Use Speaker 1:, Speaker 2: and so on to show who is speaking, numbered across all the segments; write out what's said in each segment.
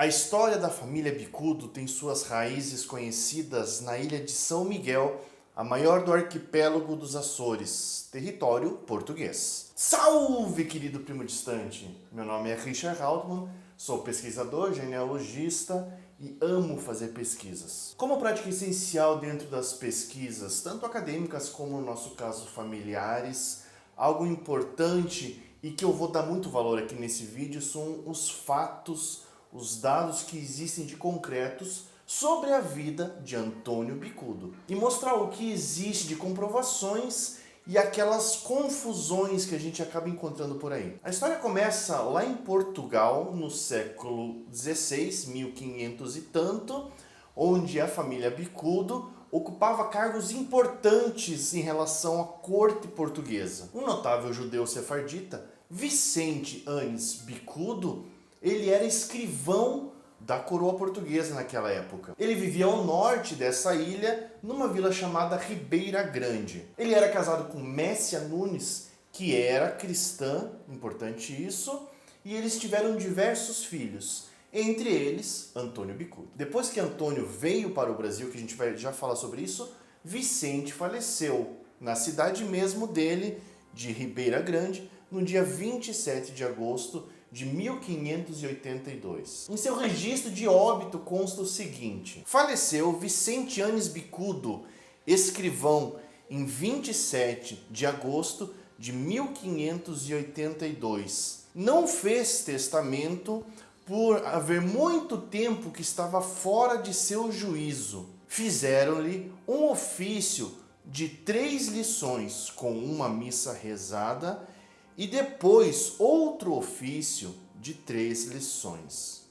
Speaker 1: A história da família Bicudo tem suas raízes conhecidas na ilha de São Miguel, a maior do arquipélago dos Açores, território português. Salve, querido primo distante! Meu nome é Richard Haltman, sou pesquisador, genealogista e amo fazer pesquisas. Como prática essencial dentro das pesquisas, tanto acadêmicas como no nosso caso familiares, algo importante e que eu vou dar muito valor aqui nesse vídeo são os fatos, os dados que existem de concretos sobre a vida de Antônio Bicudo e mostrar o que existe de comprovações e aquelas confusões que a gente acaba encontrando por aí. A história começa lá em Portugal, no século XVI, 1500 e tanto, onde a família Bicudo ocupava cargos importantes em relação à corte portuguesa. Um notável judeu sefardita, Vicente Anis Bicudo, ele era escrivão da coroa portuguesa naquela época. Ele vivia ao norte dessa ilha, numa vila chamada Ribeira Grande. Ele era casado com Messia Nunes, que era cristã, importante isso, e eles tiveram diversos filhos, entre eles Antônio Bicudo. Depois que Antônio veio para o Brasil, que a gente vai já falar sobre isso, Vicente faleceu na cidade mesmo dele, de Ribeira Grande, no dia 27 de agosto de 1582. Em seu registro de óbito consta o seguinte: faleceu Vicente Anis Bicudo, escrivão, em 27 de agosto de 1582. Não fez testamento por haver muito tempo que estava fora de seu juízo. Fizeram-lhe um ofício de 3 lições com uma missa rezada e depois outro ofício de 3 lições,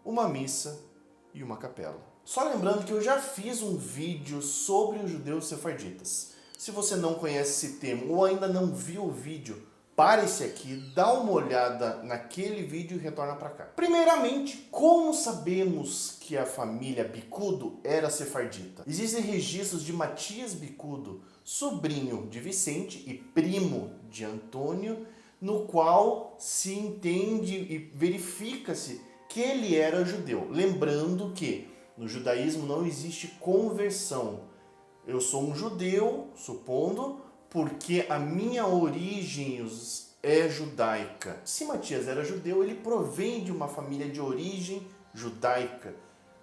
Speaker 1: uma missa e uma capela. Só lembrando que eu já fiz um vídeo sobre os judeus sefarditas. Se você não conhece esse tema ou ainda não viu o vídeo, para esse aqui, dá uma olhada naquele vídeo e retorna para cá. Primeiramente, como sabemos que a família Bicudo era sefardita? Existem registros de Matias Bicudo, sobrinho de Vicente e primo de Antônio, no qual se entende e verifica-se que ele era judeu. Lembrando que no judaísmo não existe conversão. Eu sou um judeu, supondo, porque a minha origem é judaica. Se Matias era judeu, ele provém de uma família de origem judaica.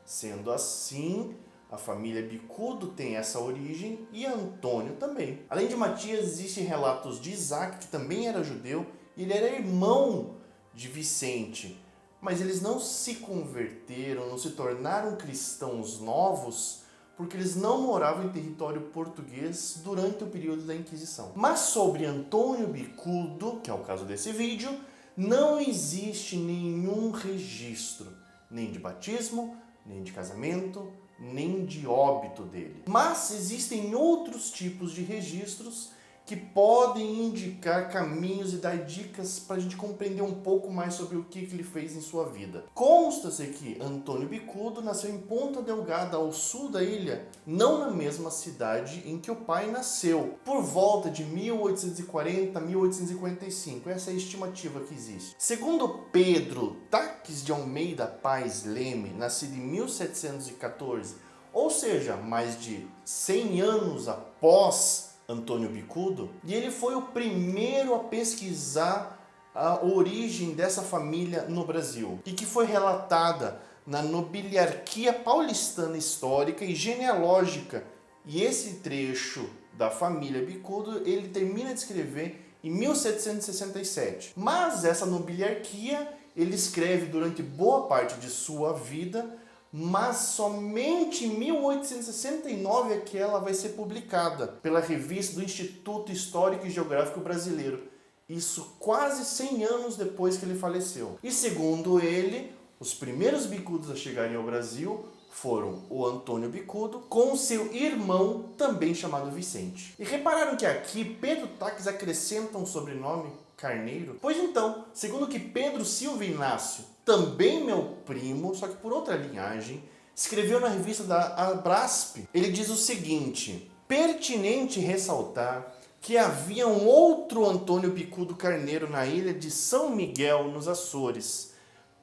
Speaker 1: Sendo assim, a família Bicudo tem essa origem e Antônio também. Além de Matias, existem relatos de Isaac, que também era judeu, e ele era irmão de Vicente. Mas eles não se converteram, não se tornaram cristãos novos, porque eles não moravam em território português durante o período da Inquisição. Mas sobre Antônio Bicudo, que é o caso desse vídeo, não existe nenhum registro, nem de batismo, nem de casamento, nem de óbito dele. Mas existem outros tipos de registros que podem indicar caminhos e dar dicas para a gente compreender um pouco mais sobre o que ele fez em sua vida. Consta-se que Antônio Bicudo nasceu em Ponta Delgada, ao sul da ilha, não na mesma cidade em que o pai nasceu, por volta de 1840 a 1845. Essa é a estimativa que existe. Segundo Pedro Taques de Almeida Paes Leme, nascido em 1714, ou seja, mais de 100 anos após Antônio Bicudo, e ele foi o primeiro a pesquisar a origem dessa família no Brasil, e que foi relatada na Nobiliarquia Paulistana Histórica e Genealógica. E esse trecho da família Bicudo, ele termina de escrever em 1767. Mas essa nobiliarquia, ele escreve durante boa parte de sua vida, mas somente em 1869 é que ela vai ser publicada pela revista do Instituto Histórico e Geográfico Brasileiro. Isso quase 100 anos depois que ele faleceu. E segundo ele, os primeiros bicudos a chegarem ao Brasil foram o Antônio Bicudo com seu irmão, também chamado Vicente. E repararam que aqui Pedro Taques acrescenta um sobrenome, Carneiro? Pois então, segundo que Pedro Silva Inácio, também meu primo, só que por outra linhagem, escreveu na revista da Abrasp, ele diz o seguinte: pertinente ressaltar que havia um outro Antônio Bicudo Carneiro na ilha de São Miguel, nos Açores,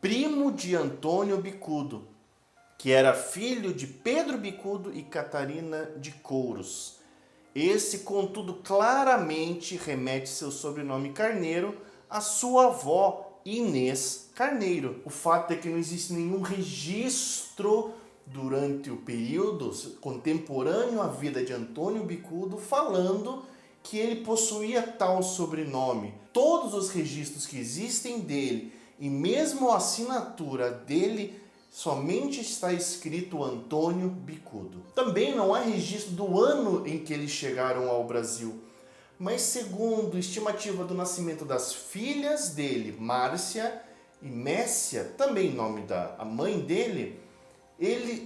Speaker 1: primo de Antônio Bicudo, que era filho de Pedro Bicudo e Catarina de Couros. Esse, contudo, claramente remete seu sobrenome Carneiro à sua avó Inês Carneiro. O fato é que não existe nenhum registro durante o período contemporâneo à vida de Antônio Bicudo falando que ele possuía tal sobrenome. Todos os registros que existem dele e mesmo a assinatura dele somente está escrito Antônio Bicudo. Também não há registro do ano em que eles chegaram ao Brasil, mas segundo a estimativa do nascimento das filhas dele, Márcia e Messia, também nome da mãe dele,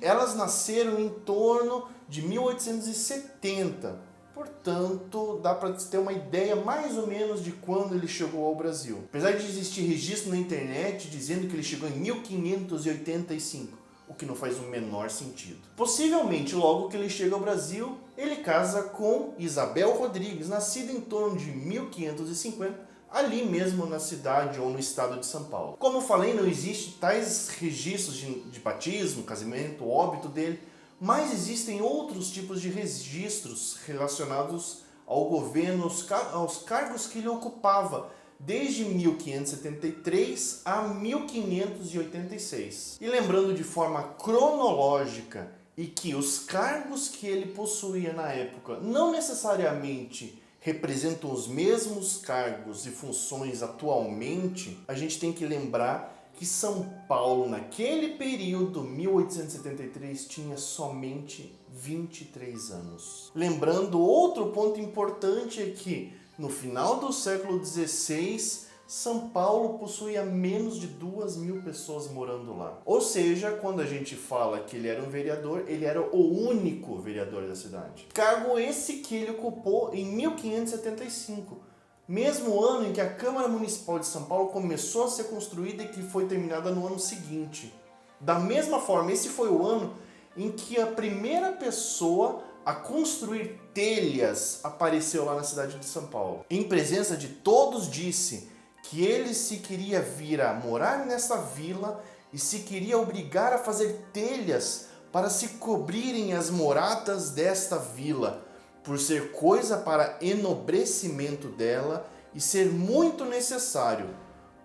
Speaker 1: elas nasceram em torno de 1870. Portanto, dá para ter uma ideia mais ou menos de quando ele chegou ao Brasil. Apesar de existir registro na internet dizendo que ele chegou em 1585, o que não faz o menor sentido. Possivelmente, logo que ele chega ao Brasil, ele casa com Isabel Rodrigues, nascida em torno de 1550, ali mesmo na cidade ou no estado de São Paulo. Como eu falei, não existe tais registros de batismo, casamento, óbito dele, mas existem outros tipos de registros relacionados ao governo, aos cargos que ele ocupava, desde 1573 a 1586. E lembrando de forma cronológica e que os cargos que ele possuía na época não necessariamente representam os mesmos cargos e funções atualmente, a gente tem que lembrar que São Paulo, naquele período, 1873, tinha somente 23 anos. Lembrando, outro ponto importante é que, no final do século XVI, São Paulo possuía menos de 2.000 pessoas morando lá. Ou seja, quando a gente fala que ele era um vereador, ele era o único vereador da cidade. Cargo esse que ele ocupou em 1575. Mesmo ano em que a Câmara Municipal de São Paulo começou a ser construída e que foi terminada no ano seguinte. Da mesma forma, esse foi o ano em que a primeira pessoa a construir telhas apareceu lá na cidade de São Paulo. Em presença de todos, disse que ele se queria vir a morar nessa vila e se queria obrigar a fazer telhas para se cobrirem as moradas desta vila, por ser coisa para enobrecimento dela e ser muito necessário,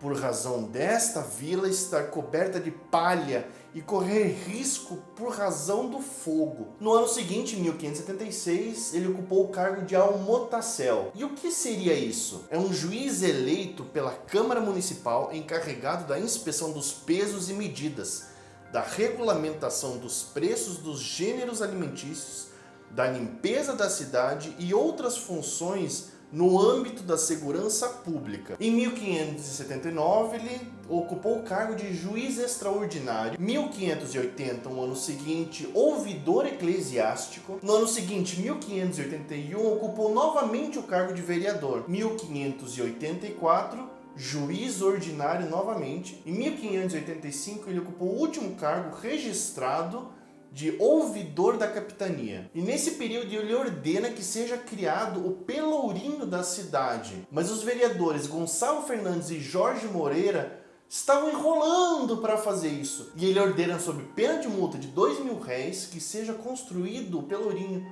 Speaker 1: por razão desta vila estar coberta de palha e correr risco por razão do fogo. No ano seguinte, 1576, ele ocupou o cargo de almotacel. E o que seria isso? É um juiz eleito pela Câmara Municipal encarregado da inspeção dos pesos e medidas, da regulamentação dos preços dos gêneros alimentícios, da limpeza da cidade e outras funções no âmbito da segurança pública. Em 1579, ele ocupou o cargo de juiz extraordinário. 1580, no ano seguinte, ouvidor eclesiástico. No ano seguinte, 1581, ocupou novamente o cargo de vereador. 1584, juiz ordinário novamente. Em 1585, ele ocupou o último cargo registrado de ouvidor da capitania. E nesse período ele ordena que seja criado o pelourinho da cidade. Mas os vereadores Gonçalo Fernandes e Jorge Moreira estavam enrolando para fazer isso. E ele ordena, sob pena de multa de R$2.000, que seja construído o pelourinho,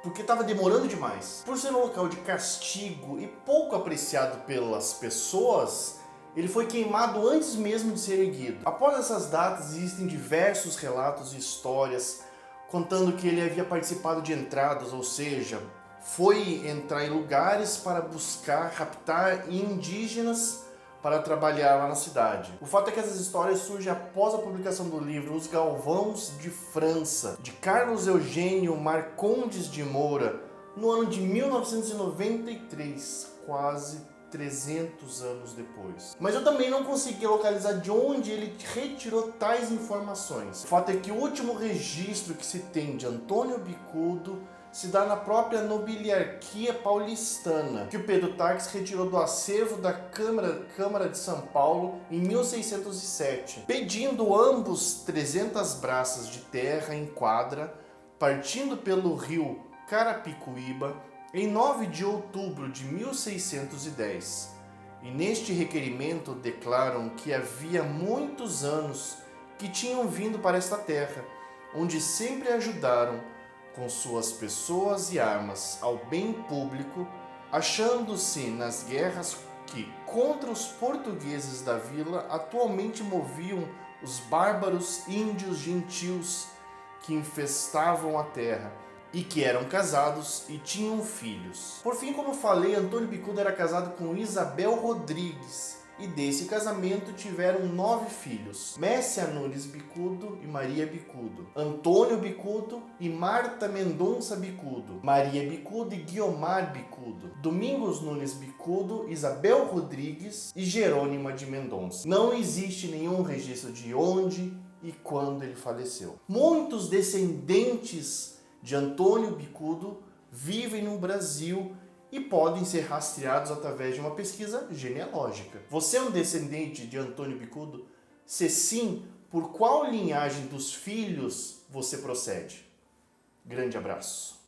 Speaker 1: porque estava demorando demais. Por ser um local de castigo e pouco apreciado pelas pessoas, ele foi queimado antes mesmo de ser erguido. Após essas datas, existem diversos relatos e histórias contando que ele havia participado de entradas, ou seja, foi entrar em lugares para buscar raptar indígenas para trabalhar lá na cidade. O fato é que essas histórias surgem após a publicação do livro Os Galvãos de França, de Carlos Eugênio Marcondes de Moura, no ano de 1993, quase 300 anos depois. Mas eu também não consegui localizar de onde ele retirou tais informações. O fato é que o último registro que se tem de Antônio Bicudo se dá na própria nobiliarquia paulistana, que o Pedro Taques retirou do acervo da Câmara de São Paulo em 1607, pedindo ambos 300 braças de terra em quadra, partindo pelo rio Carapicuíba, em 9 de outubro de 1610. E neste requerimento declaram que havia muitos anos que tinham vindo para esta terra, onde sempre ajudaram com suas pessoas e armas ao bem público, achando-se nas guerras que contra os portugueses da vila atualmente moviam os bárbaros índios gentios que infestavam a terra e que eram casados e tinham filhos. Por fim, como falei, Antônio Bicudo era casado com Isabel Rodrigues e desse casamento tiveram 9 filhos: Messia Nunes Bicudo e Maria Bicudo, Antônio Bicudo e Marta Mendonça Bicudo, Maria Bicudo e Guiomar Bicudo, Domingos Nunes Bicudo, Isabel Rodrigues e Jerônima de Mendonça. Não existe nenhum registro de onde e quando ele faleceu. Muitos descendentes de Antônio Bicudo vivem no Brasil e podem ser rastreados através de uma pesquisa genealógica. Você é um descendente de Antônio Bicudo? Se sim, por qual linhagem dos filhos você procede? Grande abraço.